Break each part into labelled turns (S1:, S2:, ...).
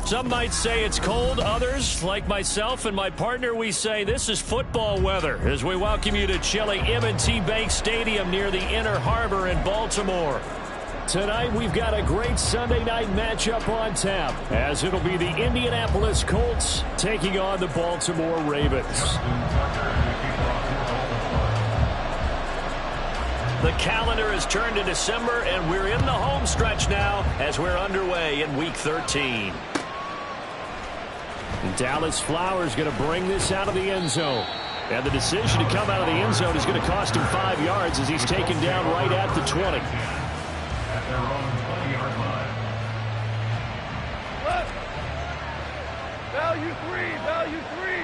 S1: Some might say it's cold. Others, like myself and my partner, we say this is football weather as we welcome you to chilly M&T Bank Stadium near the Inner Harbor in Baltimore. Tonight, we've got a great Sunday night matchup on tap, as it'll be the Indianapolis Colts taking on the Baltimore Ravens. The calendar has turned to December, and we're in the home stretch now as we're underway in Week 13. And Dallas Flowers going to bring this out of the end zone. And the decision to come out of the end zone is going to cost him 5 yards as he's taken down right at the 20.
S2: At their own 20-yard line.
S3: Value three, value three.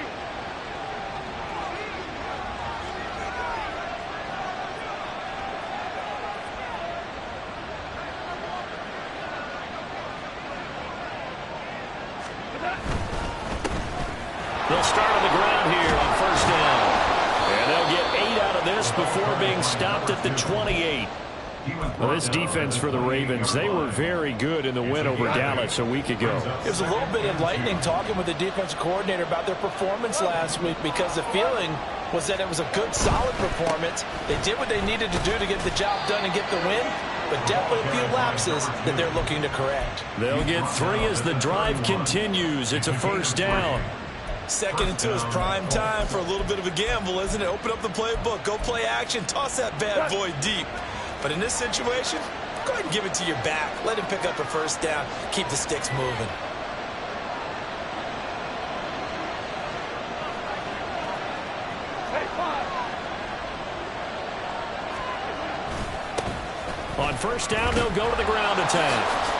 S1: They'll start on the ground here on first down. And they'll get 8 out of this before being stopped at the 28. Well, this defense for the Ravens, they were very good in the win over Dallas a week ago.
S4: It was a little bit enlightening talking with the defensive coordinator about their performance last week, because the feeling was that it was a good, solid performance. They did what they needed to do to get the job done and get the win, but definitely a few lapses that they're looking to correct.
S1: They'll get 3 as the drive continues. It's a first down.
S5: Second and 2 is prime time for a little bit of a gamble, isn't it? Open up the playbook, go play action, toss that bad boy deep. But in this situation, go ahead and give it to your back. Let him pick up a first down. Keep the sticks moving.
S1: On first down, they'll go to the ground attack.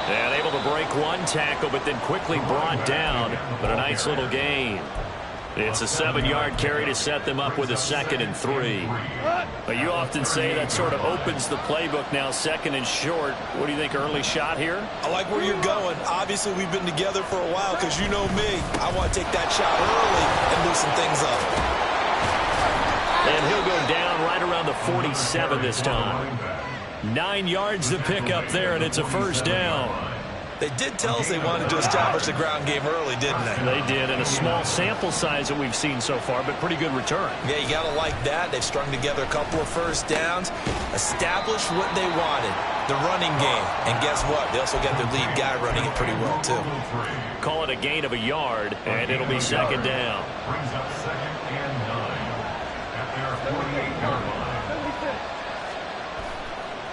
S1: And able to break one tackle, but then quickly brought down. But a nice little gain. It's a 7-yard carry to set them up with a 2nd and 3. But you often say that sort of opens the playbook now, 2nd and short. What do you think, early shot here?
S5: I like where you're going. Obviously, we've been together for a while because you know me. I want to take that shot early and loosen things up.
S1: And he'll go down right around the 47 this time. 9 yards to pick up there, and it's a first down.
S5: They did tell us they wanted to establish the ground game early, didn't they?
S1: They did, and a small sample size that we've seen so far, but pretty good return.
S5: Yeah, you got to like that. They've strung together a couple of first downs, established what they wanted, the running game. And guess what? They also got their lead guy running it pretty well, too.
S1: Call it a gain of a yard, and it'll be second down.
S2: Brings up 2nd and 9 at their 48-yard line.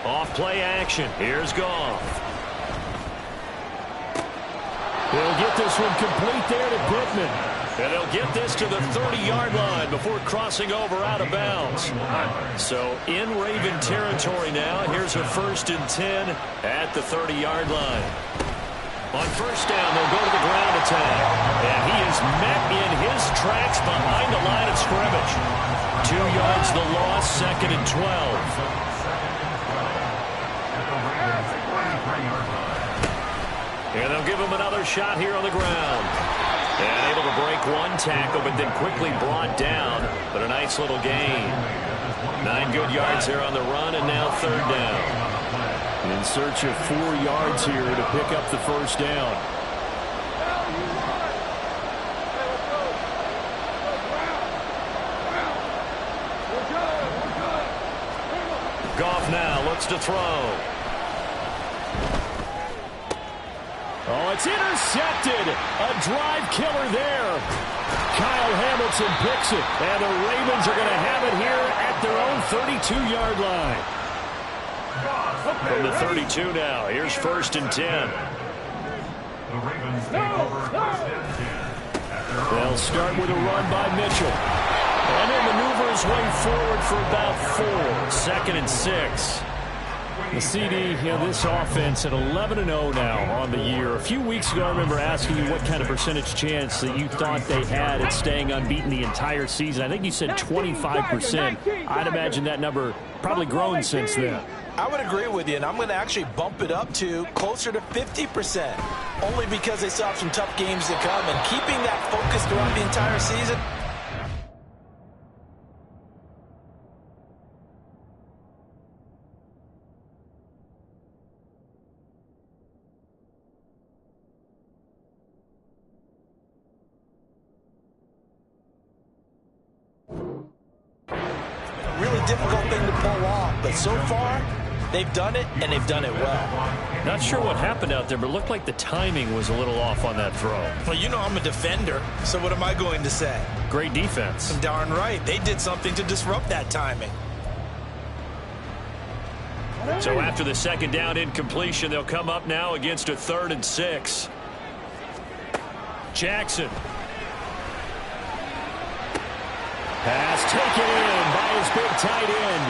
S1: Off play action. Here's Goff. They'll get this one complete there to Pittman. And they'll get this to the 30-yard line before crossing over out of bounds. So in Raven territory now. Here's a 1st and 10 at the 30-yard line. On first down, they'll go to the ground attack. And he is met in his tracks behind the line of scrimmage. 2 yards the loss, 2nd and 12. And they'll give him another shot here on the ground. And able to break one tackle, but then quickly brought down. But a nice little gain. 9 good yards there on the run, and now 3rd down. In search of 4 yards here to pick up the first down. Goff now looks to throw. Oh, it's intercepted. A drive killer there. Kyle Hamilton picks it. And the Ravens are going to have it here at their own 32-yard line. From the 32 now. Here's 1st and 10.
S2: The Ravens take over 1st and 10.
S1: They'll start with a run by Mitchell. And he'll maneuver his way forward for about 4. 2nd and 6. The CD, this offense at 11-0 now on the year. A few weeks ago, I remember asking you what kind of percentage chance that you thought they had at staying unbeaten the entire season. I think you said 25%. I'd imagine that number probably grown since then.
S4: I would agree with you, and I'm going to actually bump it up to closer to 50%, only because they still have some tough games to come, and keeping that focus throughout the entire season. Really difficult thing to pull off, but so far they've done it, and they've done it well.
S1: Not sure what happened out there, but it looked like the timing was a little off on that throw.
S5: Well, you know I'm a defender, so what am I going to say?
S1: Great defense.
S5: Darn right. They did something to disrupt that timing.
S1: So after the second down incompletion, they'll come up now against a 3rd and 6. Jackson. Pass taken in by his big tight end.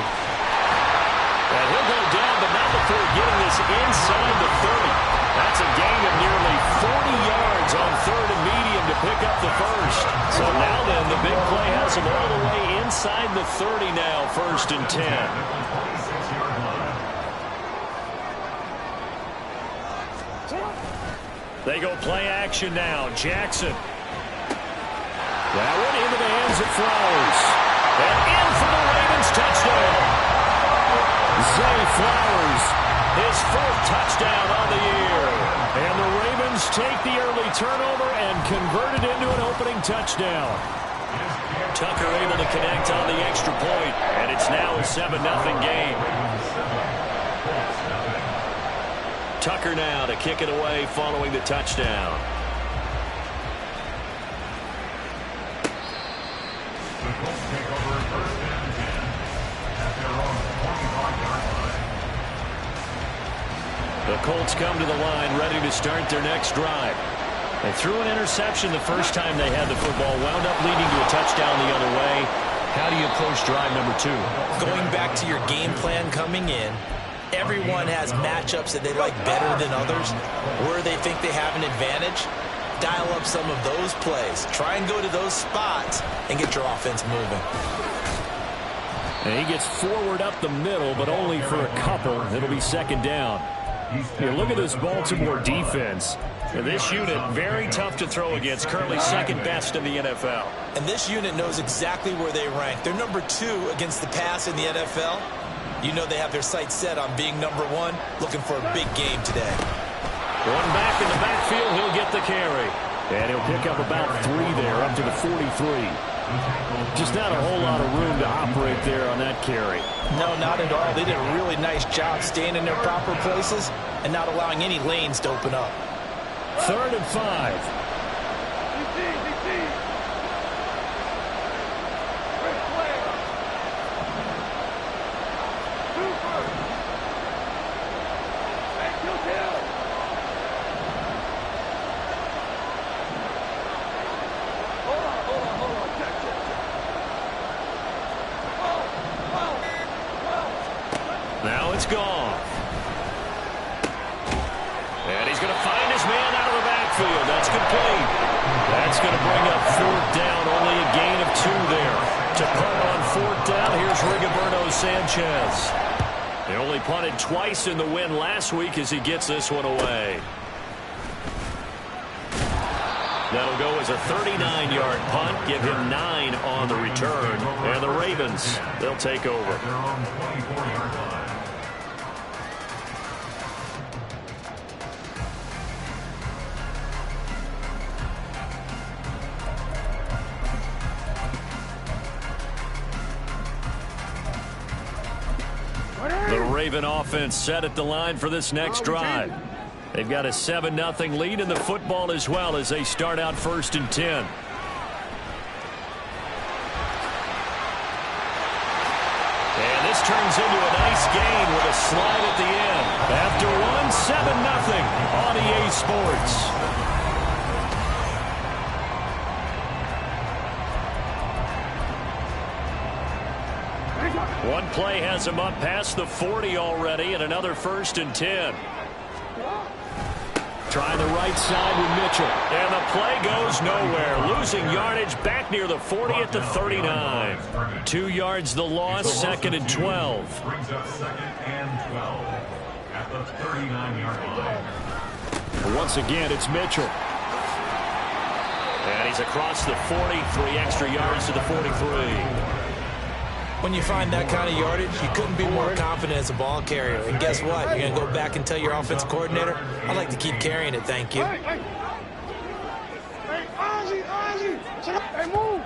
S1: And he'll go down, but not before getting this inside the 30. That's a gain of nearly 40 yards on 3rd and medium to pick up the first. So now then, the big play has him all the way inside the 30 now, 1st and 10. They go play action now. Jackson. That one into the hands of Flowers. And in for the Ravens touchdown. Zay Flowers, his 4th touchdown on the year. And the Ravens take the early turnover and convert it into an opening touchdown. Tucker able to connect on the extra point, and it's now a 7-0 game. Tucker now to kick it away following the touchdown. The Colts come to the line ready to start their next drive. They threw an interception the first time they had the football, wound up leading to a touchdown the other way. How do you approach drive number 2?
S4: Going back to your game plan coming in, everyone has matchups that they like better than others, where they think they have an advantage. Dial up some of those plays. Try and go to those spots and get your offense moving.
S1: And he gets forward up the middle, but only for a couple. It'll be 2nd down. Here, look at this Baltimore defense. And this unit, very tough to throw against, currently 2nd best in the NFL.
S4: And this unit knows exactly where they rank. They're number 2 against the pass in the NFL. You know they have their sights set on being number 1, looking for a big game today.
S1: One back in the backfield, he'll get the carry. And he'll pick up about 3 there, up to the 43. Just not a whole lot of room to operate there on that carry.
S4: No, not at all. They did a really nice job staying in their proper places and not allowing any lanes to open up.
S1: 3rd and 5. Now it's gone. And he's going to find his man out of the backfield. That's complete. That's going to bring up 4th down. Only a gain of 2 there. To punt on 4th down, here's Rigoberto Sanchez. They only punted twice in the win last week as he gets this one away. That'll go as a 39-yard punt. Give him 9 on the return. And the Ravens, they'll take over. The Raven offense set at the line for this next drive. They've got a 7-0 lead in the football as well as they start out 1st and 10. And this turns into a nice gain with a slide at the end. After one, 7-0 on EA Sports. One play has him up past the 40 already, and another 1st and 10. Trying the right side with Mitchell. And the play goes nowhere. Losing yardage back near the 40 at the 39. 2 yards the loss, 2nd and 12.
S2: Brings up 2nd and 12 at the 39-yard line.
S1: Once again, it's Mitchell. And he's across the 40, 3 extra yards to the 43.
S5: When you find that kind of yardage, you couldn't be more confident as a ball carrier. And guess what? You're going to go back and tell your offensive coordinator, I'd like to keep carrying it, thank you.
S3: Hey, move.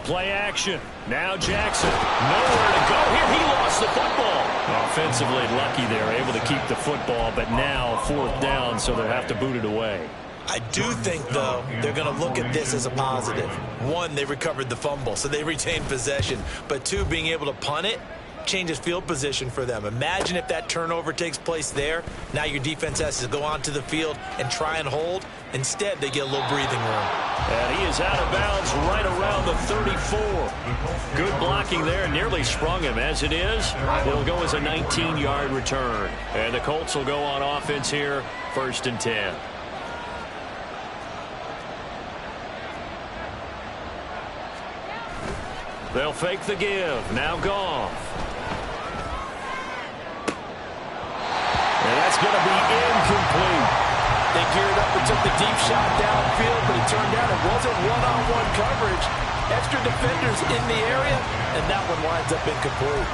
S1: Play action. Now Jackson. Nowhere to go here. He lost the football. Offensively lucky they're able to keep the football, but now 4th down, so they'll have to boot it away.
S5: I do think, though, they're going to look at this as a positive. 1, they recovered the fumble, so they retained possession. But 2, being able to punt it changes field position for them. Imagine if that turnover takes place there. Now your defense has to go onto the field and try and hold. Instead, they get a little breathing room.
S1: And he is out of bounds right around the 34. Good blocking there. Nearly sprung him. As it is, it'll go as a 19-yard return. And the Colts will go on offense here, 1st and 10. They'll fake the give. Now Goff. And that's going to be incomplete.
S4: They geared up and took the deep shot downfield, but it turned out it wasn't one-on-one coverage. Extra defenders in the area, and that one winds up incomplete.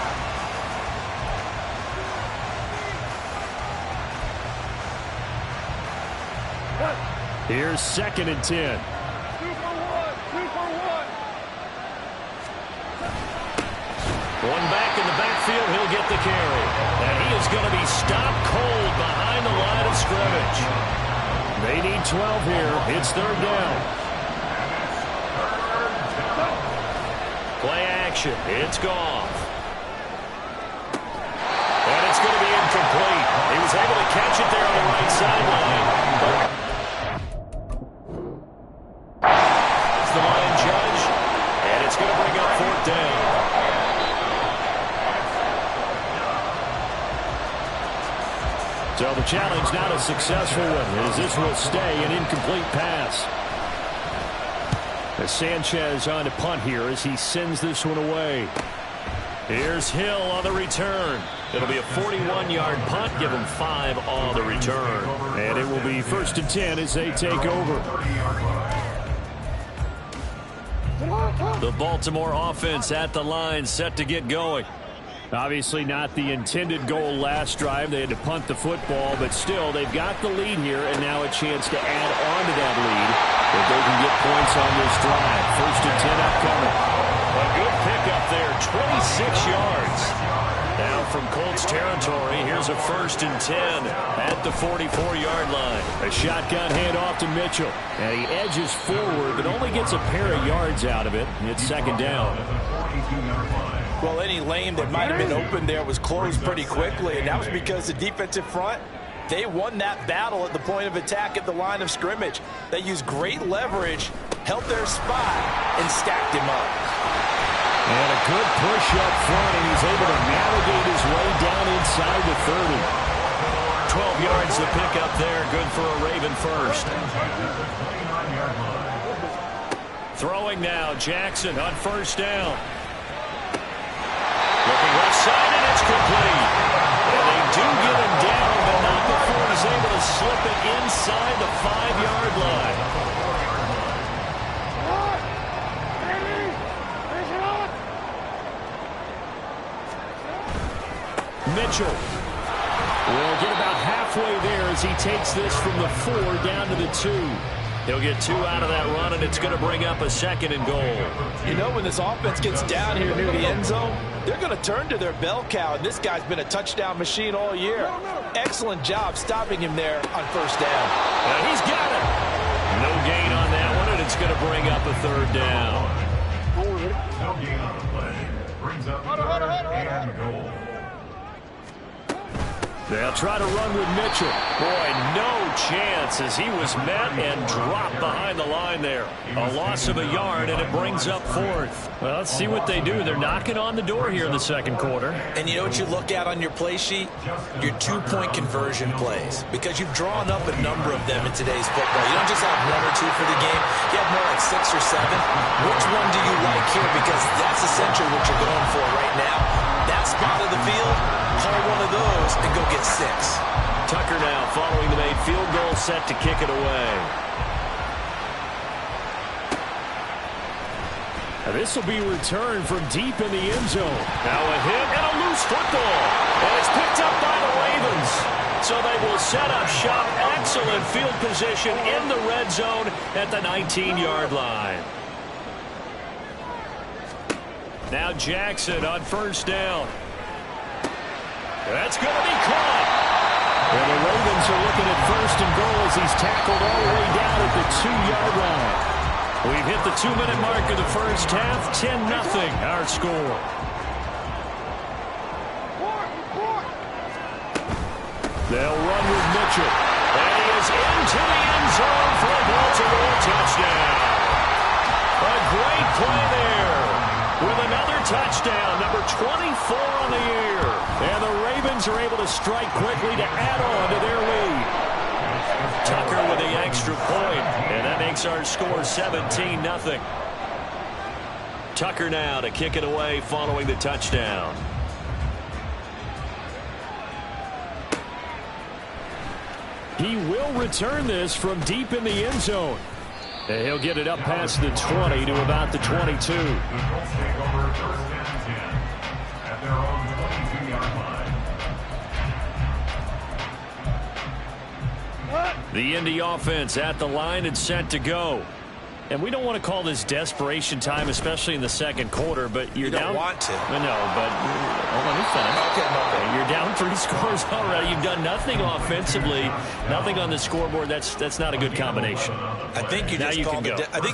S1: Here's 2nd and 10.
S3: 2 for 1. 2 for 1.
S1: One back in the backfield, he'll get the carry. And he is going to be stopped cold behind the line of scrimmage. They need 12 here. It's 3rd down. Play action. It's Goff. And it's going to be incomplete. He was able to catch it there on the right sideline. It's the line judge. And it's going to bring up 4th down. So the challenge not a successful one, as this will stay an incomplete pass. As Sanchez on to punt here as he sends this one away. Here's Hill on the return. It'll be a 41-yard punt, give him 5 on the return. And it will be 1st and 10 as they take over. The Baltimore offense at the line, set to get going. Obviously not the intended goal last drive. They had to punt the football, but still they've got the lead here, and now a chance to add on to that lead if they can get points on this drive. 1st and 10 upcoming. A good pickup there, 26 yards. Now from Colts territory, here's a 1st and 10 at the 44-yard line. A shotgun handoff to Mitchell, and he edges forward, but only gets a pair of yards out of it. It's 2nd down.
S4: Well, any lane that might have been open there was closed pretty quickly, and that was because the defensive front, they won that battle at the point of attack at the line of scrimmage. They used great leverage, held their spot, and stacked him up.
S1: And a good push up front, and he's able to navigate his way down inside the 30. 12 yards to pick up there, good for a Raven first. Throwing now, Jackson on 1st down. Looking left side, and it's complete. And they do get him down, but not before he's able to slip it inside the 5-yard line. Mitchell will get about halfway there as he takes this from the 4 down to the 2. He'll get 2 out of that run, and it's going to bring up a 2nd and goal.
S4: You know, when this offense gets down here near the end zone, they're going to turn to their bell cow, and this guy's been a touchdown machine all year. Excellent job stopping him there on 1st down.
S1: And he's got it. No gain on that one, and it's going to bring up a 3rd down.
S2: No gain on the play. Brings up 3rd and goal.
S1: They'll try to run with Mitchell. Boy, no chance as he was met and dropped behind the line there. A loss of a yard, and it brings up fourth. Well, let's see what they do. They're knocking on the door here in the second quarter.
S4: And you know what you look at on your play sheet? Your two-point conversion plays. Because you've drawn up a number of them in today's football. You don't just have one or two for the game. You have more like 6 or 7. Which one do you like here? Because that's essentially what you're going for right now. That spot of the field, call one of those and go get 6.
S1: Tucker now following the made field goal, set to kick it away. Now this will be returned from deep in the end zone. Now a hit and a loose football. And it's picked up by the Ravens. So they will set up shop. Excellent field position in the red zone at the 19-yard line. Now Jackson on first down. That's going to be caught. And the Ravens are looking at first and goal as he's tackled all the way down at the 2-yard line. We've hit the 2-minute mark of the first half. 10-0 our score. They'll run with Mitchell. And he is into the end zone for a Baltimore touchdown. A great play there. With another touchdown, number 24 on the year. And the Ravens are able to strike quickly to add on to their lead. Tucker with the extra point, and that makes our score 17-0. Tucker now to kick it away following the touchdown. He will return this from deep in the end zone. And he'll get it up past the 20 to about the 22.
S2: The Colts take over first and 10 at their own 22-yard line.
S1: The Indy offense at the line and set to go. And we don't want to call this desperation time, especially in the second quarter, but you're down.
S4: You don't want to.
S1: No, but hold on,
S4: Okay.
S1: You're down 3 scores already. You've done nothing offensively, nothing on the scoreboard. That's not a good combination.
S4: I think you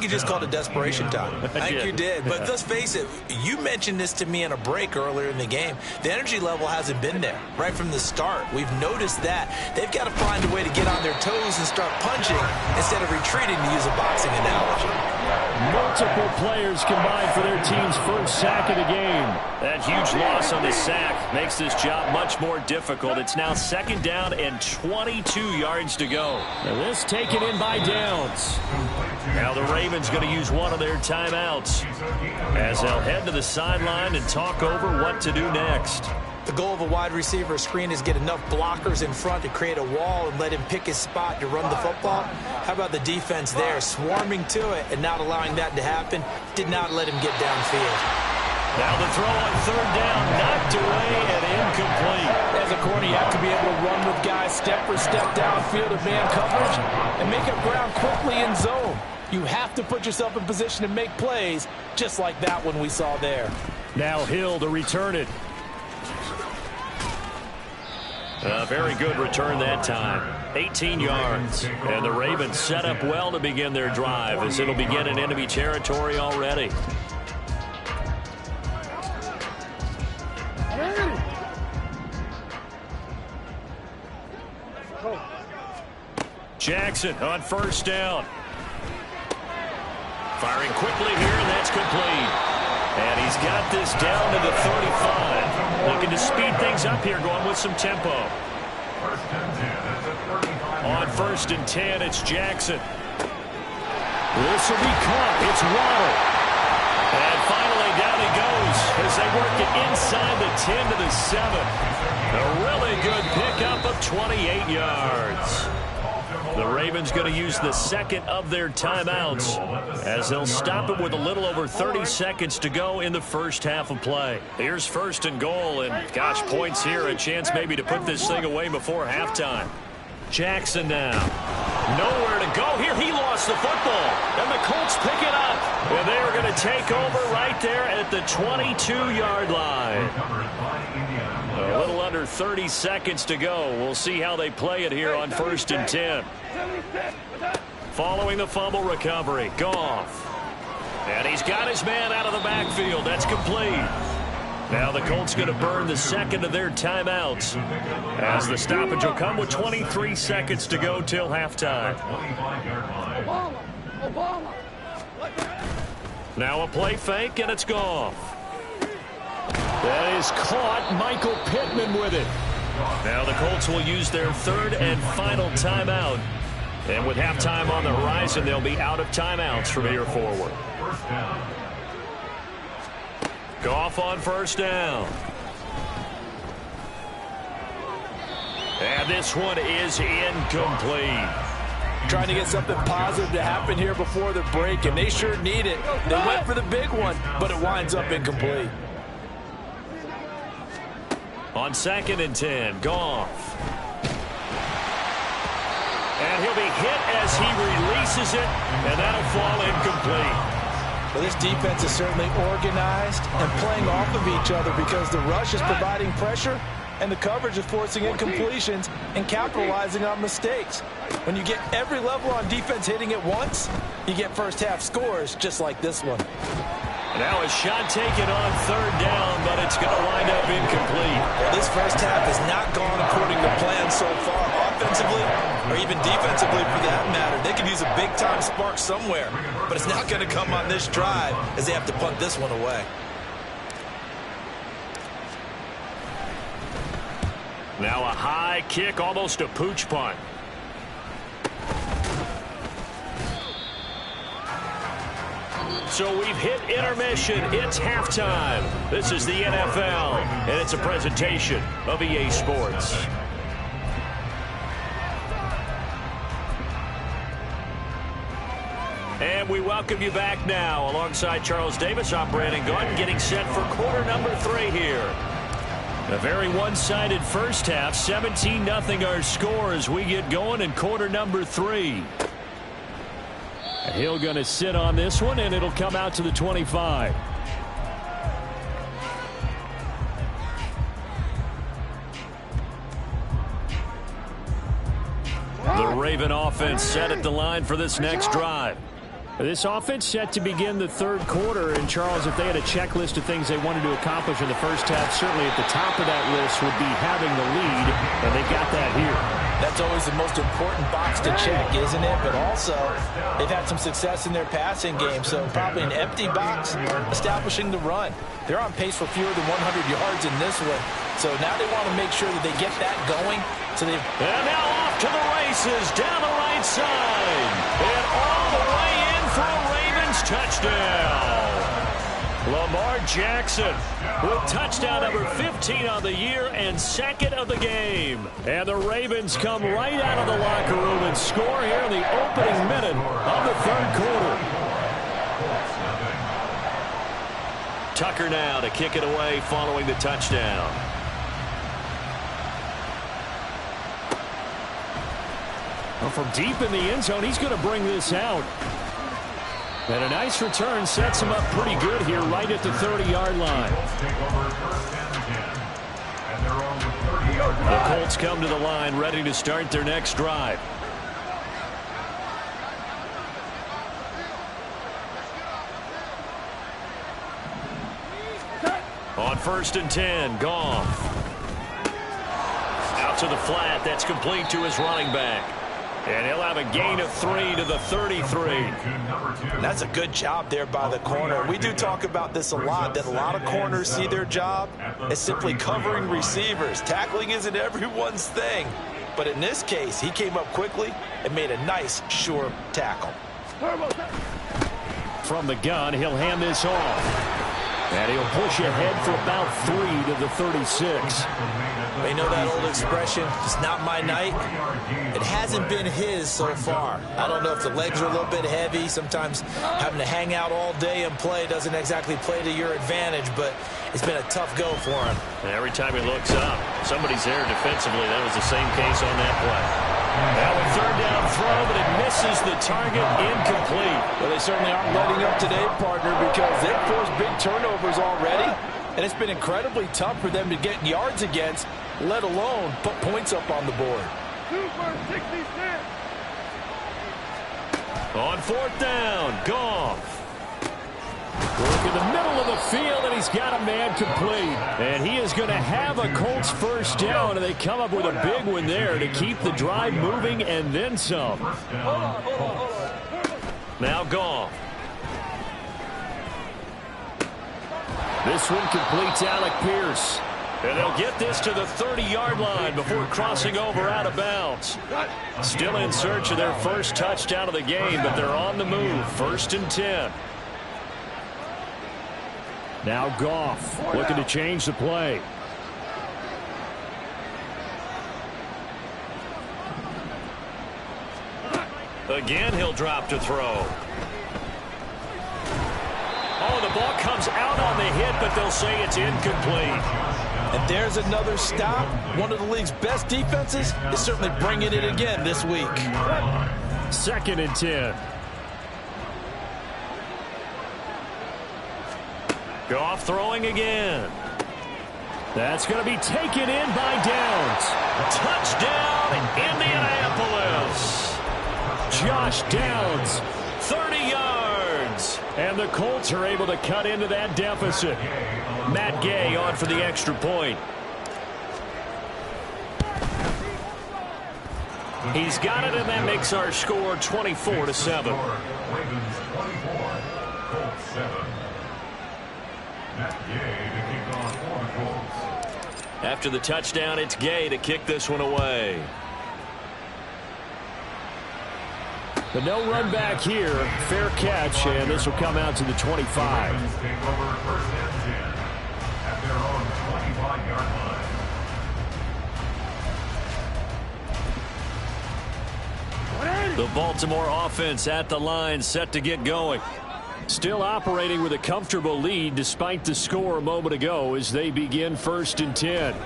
S4: just called it desperation time. I think you did. But let's face it, you mentioned this to me in a break earlier in the game. The energy level hasn't been there right from the start. We've noticed that. They've got to find a way to get on their toes and start punching instead of retreating, to use a boxing analogy.
S1: Multiple players combined for their team's first sack of the game. That huge loss on the sack makes this job much more difficult. It's now second down and 22 yards to go. Now this taken in by Downs. Now the Ravens going to use one of their timeouts as they'll head to the sideline and talk over what to do next.
S4: The goal of a wide receiver screen is get enough blockers in front to create a wall and let him pick his spot to run the football. How about the defense there, swarming to it and not allowing that to happen? Did not let him get downfield.
S1: Now the throw on third down, knocked away and incomplete.
S4: As a corner, you have to be able to run with guys step for step downfield of man coverage and make up ground quickly in zone. You have to put yourself in position to make plays, just like that one we saw there.
S1: Now Hill to return it. A very good return that time. 18 yards. And the Ravens set up well to begin their drive as it'll begin in enemy territory already. Jackson on first down. Firing quickly here, and that's complete. And he's got this down to the 35. Looking to speed things up here, going with some tempo.
S2: First and 10 at the 35.
S1: On first and 10, it's Jackson. This will be caught. It's Waddle. And finally down he goes as they work it inside the 10 to the 7. A really good pickup of 28 yards. The Ravens going to use the second of their timeouts as they'll stop it with a little over 30 seconds to go in the first half of play. Here's first and goal, and gosh, points here, a chance maybe to put this thing away before halftime. Jackson now. Nowhere to go here. He lost the football, and the Colts pick it up. And they are going to take over right there at the 22-yard line. A little under 30 seconds to go. We'll see how they play it here on first and 10. Following the fumble recovery, Goff. And he's got his man out of the backfield. That's complete. Now the Colts going to burn the second of their timeouts, as the stoppage will come with 23 seconds to go till halftime. Now a play fake, and it's gone. That is caught. Michael Pittman with it. Now the Colts will use their third and final timeout. And with halftime on the horizon, they'll be out of timeouts from here forward. Goff on first down. And this one is incomplete.
S4: Trying to get something positive to happen here before the break, and they sure need it. They went for the big one, but it winds up incomplete.
S1: On 2nd and 10, Goff. And he'll be hit as he releases it, and that'll fall incomplete.
S4: Well, this defense is certainly organized and playing off of each other because the rush is providing pressure and the coverage is forcing incompletions and capitalizing on mistakes. When you get every level on defense hitting at once, you get first half scores just like this one.
S1: Now a shot taken on 3rd down, but it's going to wind up incomplete.
S5: Well, this first half has not gone according to plan so far, offensively or even defensively for that matter. They could use a big-time spark somewhere, but it's not going to come on this drive as they have to punt this one away.
S1: Now a high kick, almost a pooch punt. So we've hit intermission. It's halftime. This is the NFL, and it's a presentation of EA Sports. And we welcome you back now. Alongside Charles Davis, I'm Brandon Gordon, getting set for quarter number 3 here. A very one-sided first half, 17-0 our score as we get going in quarter number 3. Hill going to sit on this one, and it'll come out to the 25. The Raven offense set at the line for this next drive. This offense set to begin the 3rd quarter, and Charles, if they had a checklist of things they wanted to accomplish in the first half, certainly at the top of that list would be having the lead, and they got that here.
S4: That's always the most important box to check, isn't it? But also, they've had some success in their passing game, so probably an empty box establishing the run. They're on pace for fewer than 100 yards in this one, so now they want to make sure that they get that going. So they've
S1: and now off to the races down the right side, and all the way in for a Ravens touchdown. Lamar Jackson with touchdown number 15 on the year and 2nd of the game. And the Ravens come right out of the locker room and score here in the opening minute of the 3rd quarter. Tucker now to kick it away following the touchdown. Well, from deep in the end zone, he's going to bring this out. And a nice return sets him up pretty good here right at the 30-yard line. The Colts come to the line ready to start their next drive. On 1st and 10, Goff. Out to the flat. That's complete to his running back. And he'll have a gain of 3 to the 33.
S4: That's a good job there by the corner. We do talk about this a lot, that a lot of corners see their job as simply covering receivers. Tackling isn't everyone's thing. But in this case, he came up quickly and made a nice, sure tackle.
S1: From the gun, he'll hand this off. And he'll push ahead for about 3 to the 36.
S4: You know that old expression, it's not my night? It hasn't been his so far. I don't know if the legs are a little bit heavy. Sometimes having to hang out all day and play doesn't exactly play to your advantage, but it's been a tough go for him.
S1: And every time he looks up, somebody's there defensively. That was the same case on that play. Now a 3rd down throw, but it misses the target, incomplete.
S4: Well, they certainly aren't letting up today, partner, because they've forced big turnovers already, and it's been incredibly tough for them to get yards against, let alone put points up on the board.
S3: Super 66.
S1: On 4th down, Goff. Work in the middle of the field, and he's got a man complete. And he is going to have a Colts first down, and they come up with a big one there to keep the drive moving and then some. Now Goff. This one completes Alec Pierce. And they'll get this to the 30-yard line before crossing over out of bounds. Still in search of their first touchdown of the game, but they're on the move. 1st and 10. Now Goff looking to change the play. Again, he'll drop to throw. Oh, the ball comes out on the hit, but they'll say it's incomplete.
S4: And there's another stop. One of the league's best defenses is certainly bringing it again this week.
S1: 2nd and 10. Goff throwing again. That's going to be taken in by Downs. Touchdown, Indianapolis. Josh Downs, 30 yards. And the Colts are able to cut into that deficit. Matt Gay on for the extra point. He's got it, and that makes our score 24-7.
S2: Ravens 24, Colts 7. Matt Gay to kick off for the Colts.
S1: After the touchdown, it's Gay to kick this one away. The no run back here, fair catch, and this will come out to the 25.
S2: Ravens take over 1st and 10 at their own 25-yard line.
S1: The Baltimore offense at the line, set to get going. Still operating with a comfortable lead despite the score a moment ago as they begin 1st and 10.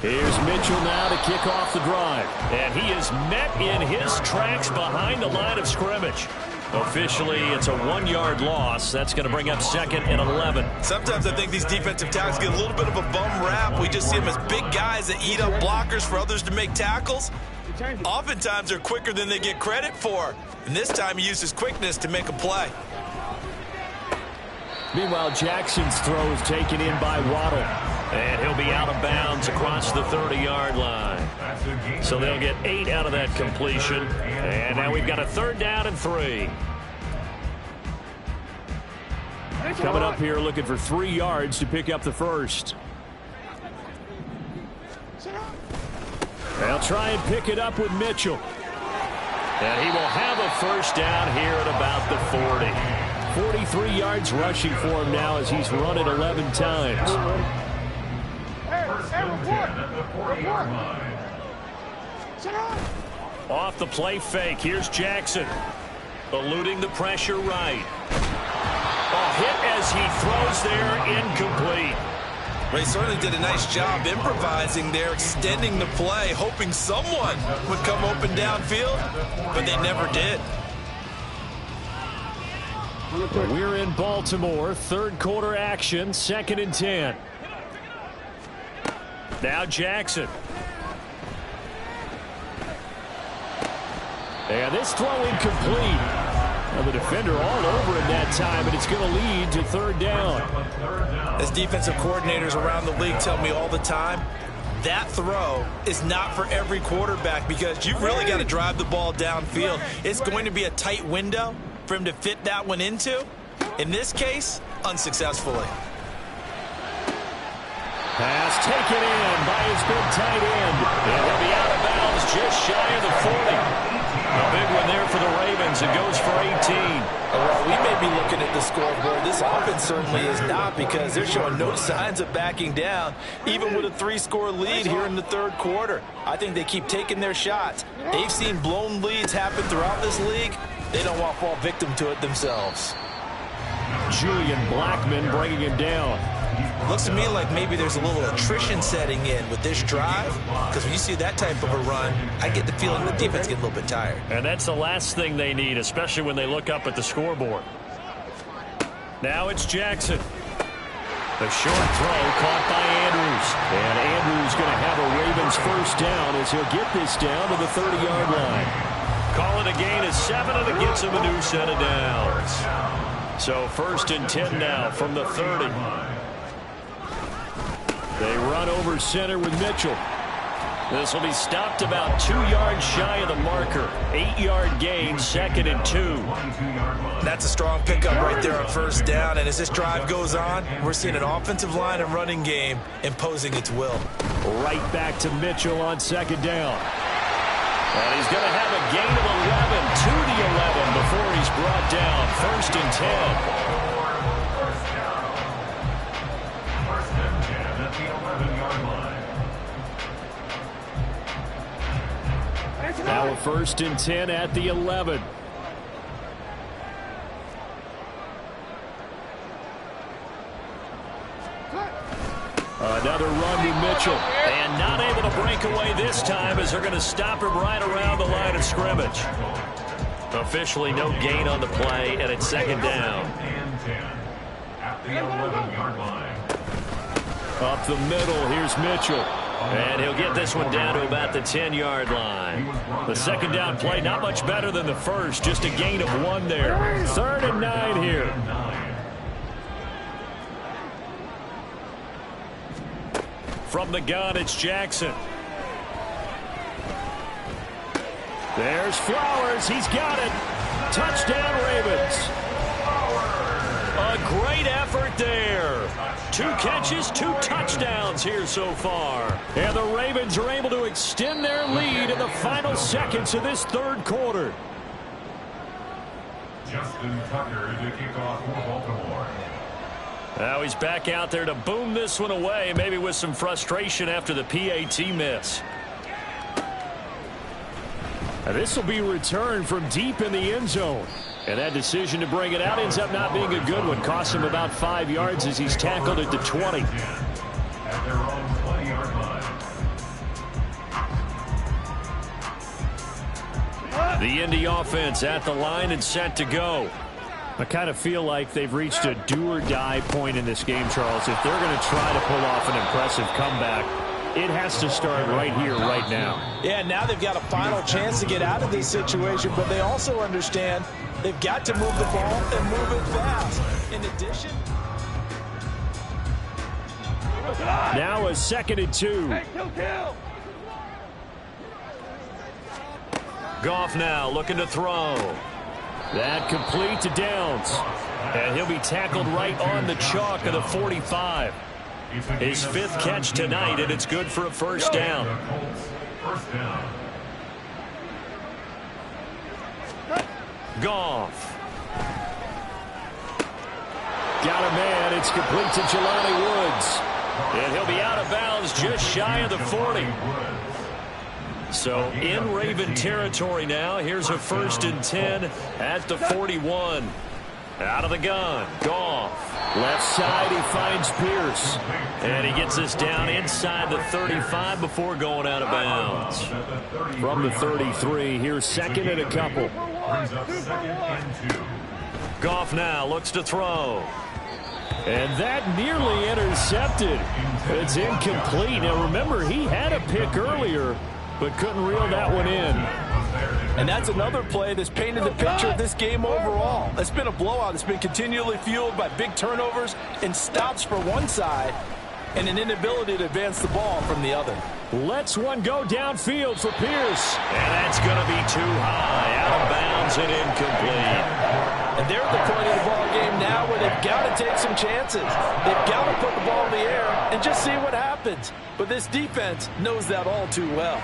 S1: Here's Mitchell now to kick off the drive. And he is met in his tracks behind the line of scrimmage. Officially, it's a 1-yard loss. That's going to bring up 2nd and 11.
S5: Sometimes I think these defensive tackles get a little bit of a bum rap. We just see them as big guys that eat up blockers for others to make tackles. Oftentimes, they're quicker than they get credit for. And this time, he uses quickness to make a play.
S1: Meanwhile, Jackson's throw is taken in by Waddle. And he'll be out of bounds across the 30-yard line. So they'll get 8 out of that completion. And now we've got a 3rd down and 3. Coming up here looking for 3 yards to pick up the first. They'll try and pick it up with Mitchell. And he will have a first down here at about the 40. 43 yards rushing for him now as he's run it 11 times. Off the play fake. Here's Jackson. Eluding the pressure right. A hit as he throws there, incomplete.
S5: Ray certainly did a nice job improvising there, extending the play, hoping someone would come open downfield, but they never did.
S1: We're in Baltimore, 3rd quarter action, 2nd and 10. Now Jackson. And this throw incomplete. Well, the defender all over him that time, and it's going to lead to 3rd down.
S5: As defensive coordinators around the league tell me all the time, that throw is not for every quarterback because you've really got to drive the ball downfield. It's going to be a tight window for him to fit that one into. In this case, unsuccessfully.
S1: Pass taken in by his big tight end. And he'll be out of bounds just shy of the 40. A big one there for the Ravens. It goes for 18.
S4: Well, we may be looking at the scoreboard. This offense certainly is not because they're showing no signs of backing down, even with a 3-score lead here in the 3rd quarter. I think they keep taking their shots. They've seen blown leads happen throughout this league. They don't want to fall victim to it themselves.
S1: Julian Blackmon bringing him down.
S5: Looks to me like maybe there's a little attrition setting in with this drive, because when you see that type of a run, I get the feeling the defense gets a little bit tired.
S1: And that's the last thing they need, especially when they look up at the scoreboard. Now it's Jackson. The short throw caught by Andrews. And Andrews going to have a Ravens first down as he'll get this down to the 30-yard line. Call it a gain of 7, and it gets him a new set of downs. So 1st and 10 now from the 30. They run over center with Mitchell. This will be stopped about 2 yards shy of the marker. 8-yard gain, 2nd and 2.
S5: That's a strong pickup right there on 1st down. And as this drive goes on, we're seeing an offensive line and running game imposing its will.
S1: Right back to Mitchell on 2nd down. And he's going to have a gain of 11 to the 11 before he's brought down. 1st and 10. Now a 1st and 10 at the 11. Another run to Mitchell. And not able to break away this time as they're going to stop him right around the line of scrimmage. Officially no gain on the play, and it's 2nd down.
S2: At the 11-yard line.
S1: Up the middle, here's Mitchell. And he'll get this one down to about the 10-yard line. The 2nd down play, not much better than the first. Just a gain of 1 there. 3rd and 9 here. From the gun, it's Jackson. There's Flowers. He's got it. Touchdown, Ravens. A great effort there. 2 catches, 2 touchdowns here so far. And the Ravens are able to extend their lead in the final seconds of this 3rd quarter.
S2: Justin Tucker to kick off for Baltimore.
S1: Now he's back out there to boom this one away, maybe with some frustration after the PAT miss. Now this will be returned from deep in the end zone. And that decision to bring it out ends up not being a good one. Costs him about 5 yards as he's tackled at the 20.
S2: At their own 20-yard line.
S1: The Indy offense at the line and set to go. I kind of feel like they've reached a do-or-die point in this game, Charles. If they're going to try to pull off an impressive comeback, it has to start right here, right now.
S4: Yeah, now they've got a final chance to get out of this situation, but they also understand they've got to move the ball and move it fast. In addition,
S1: now a 2nd and 2.
S3: Hey, kill.
S1: Goff now looking to throw. That complete to Downs. And he'll be tackled right on the chalk of the 45. His 5th catch tonight, and it's good for a 1st down.
S2: First down.
S1: Goff. Got a man. It's complete to Jelani Woods. And he'll be out of bounds just shy of the 40. So in Raven territory now. Here's a 1st and 10 at the 41. Out of the gun. Goff. Left side, he finds Pierce. And he gets this down inside the 35 before going out of bounds. From the 33, here's 2nd and a couple.
S2: Brings up 2nd and 2.
S1: Goff now looks to throw. And that nearly intercepted. It's incomplete. Now remember, he had a pick earlier, but couldn't reel that one in.
S4: and that's another play that's painted the picture of this game overall. It's been a blowout. It's been continually fueled by big turnovers and stops for one side and an inability to advance the ball from the other.
S1: Lets one go downfield for Pierce. And that's going to be too high. Out of bounds and incomplete.
S4: And they're at the point of the ball game now where they've got to take some chances. They've got to put the ball in the air and just see what happens. But this defense knows that all too well.